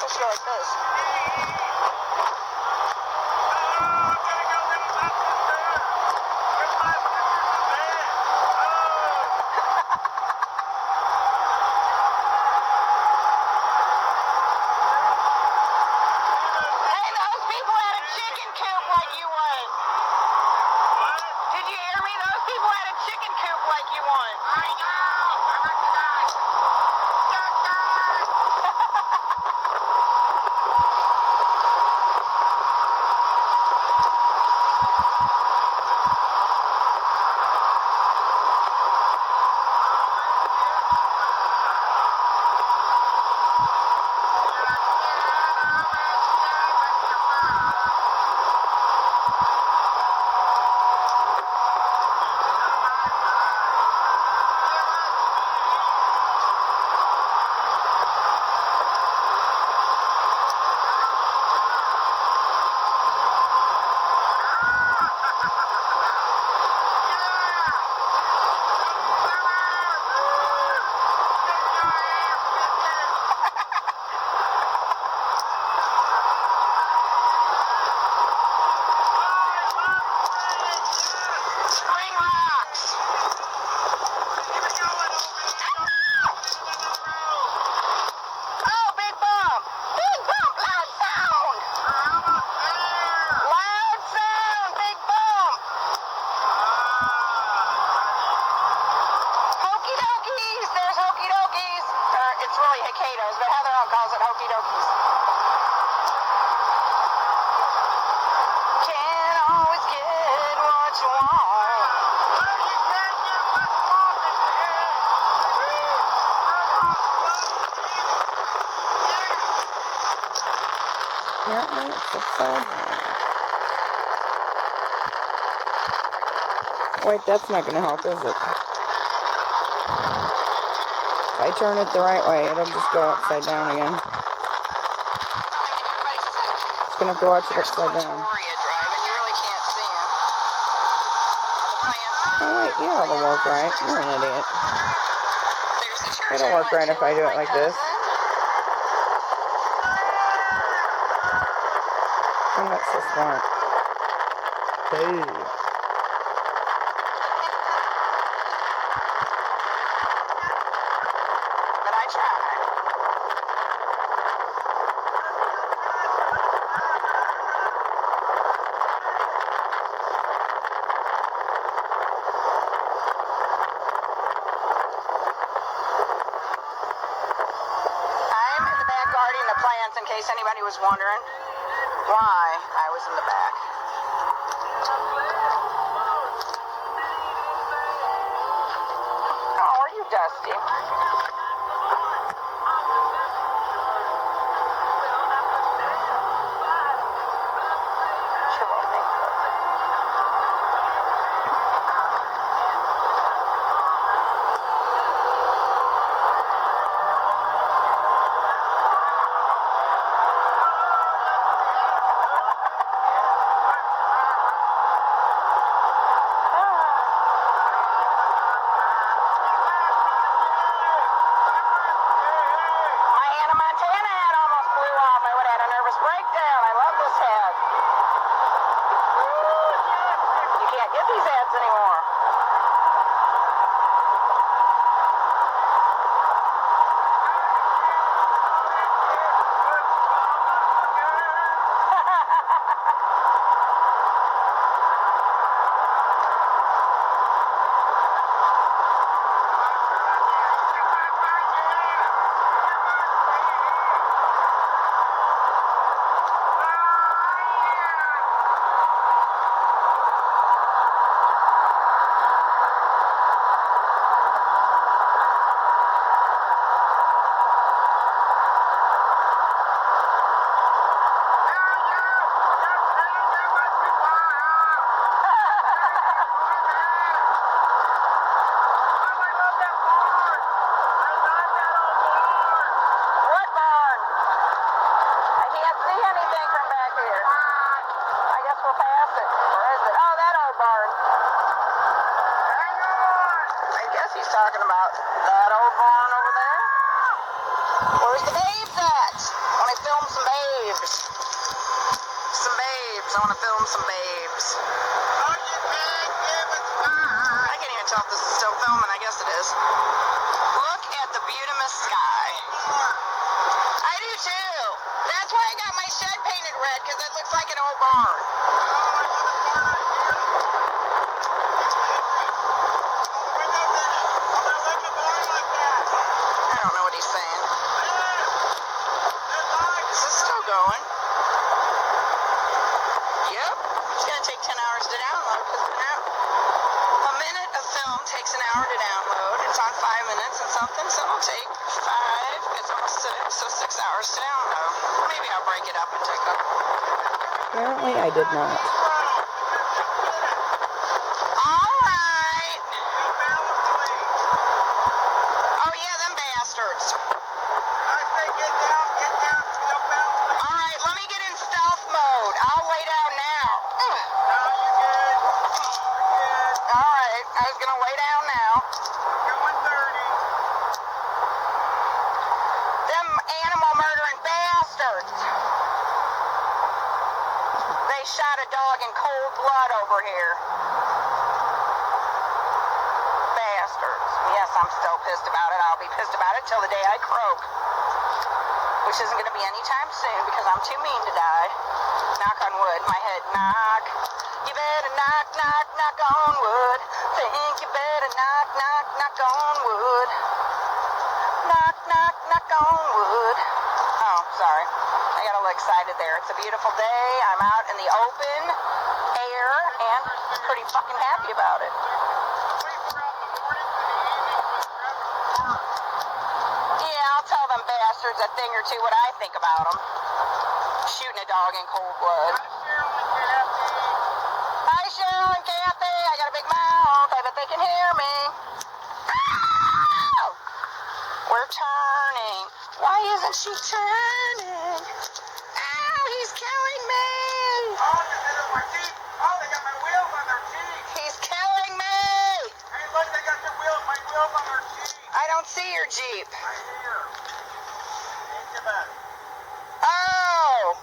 Let's go like this. Hey, those people had a chicken coop like you want. Did you hear me? Those people had a chicken coop like you want. I know. But Heather calls it Hokey Dokies. Can't always get what you want. Apparently it's upside down. Wait, that's not going to help, is it? If I turn it the right way, it'll just go upside down again. Just going to have to watch it upside down. Oh wait, yeah, it'll work right. You're an idiot. It'll work right if I do it like this. And that's so smart. Hey. In case anybody was wondering why I was in the back. Oh, are you dusty? Talking about that old barn over there. Where's the babes at? When I film I want to film some babes. I can't even tell if this is still filming. I guess it is. Look at the beautiful sky. I do too. That's why I got my shed painted red, because it looks like an old barn. I don't know what he's saying. Is this still going? Yep. It's going to take 10 hours to download, because a minute of film takes an hour to download. It's on 5 minutes and something, so it'll take 5. It's almost 6, so 6 hours to download. Maybe I'll break it up and take a... Apparently I did not. Alright. Oh yeah, them bastards. Alright, let me get in stealth mode. I'll lay down now. Alright, I was gonna lay down now. Them animal murdering bastards. They shot a dog in cold blood over here. Bastards. Yes, I'm still pissed about it. I'll be pissed about it till the day I croak. Which isn't going to be anytime soon because I'm too mean to die. Knock on wood. My head, knock. You better knock, knock, knock on wood. Think you better knock, knock, knock on wood. Knock, knock, knock on wood. Oh, sorry. I got a little excited there. It's a beautiful day. I'm out in the open air and pretty fucking happy about it. Yeah, I'll tell them bastards a thing or two what I think about them. Shooting a dog in cold blood. Hi, Cheryl and Kathy. I got a big mouth. I bet they can hear me. Ow! We're turning. Why isn't she turning? Ow, he's killing me. They got my wheels on their Jeep. He's killing me. Hey, look, they got my wheels on their Jeep. I don't see your Jeep. Right here. Ain't you bad? Oh.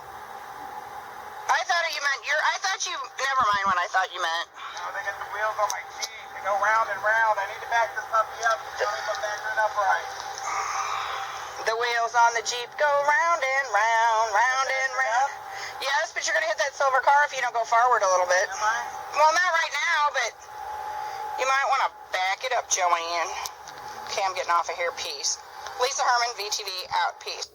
I thought you meant never mind what I thought you meant. No, they got the wheels on my Jeep. They go round and round. I need to back this puppy up. Tell me if I'm backing it up right. The wheels on the Jeep go round and round, round and round. Yes, but you're going to hit that silver car if you don't go forward a little bit. Am I? Well, not right now, but you might want to back it up, Joanne. Okay, I'm getting off of here. Peace. Lisa Herman, VTV, out. Peace.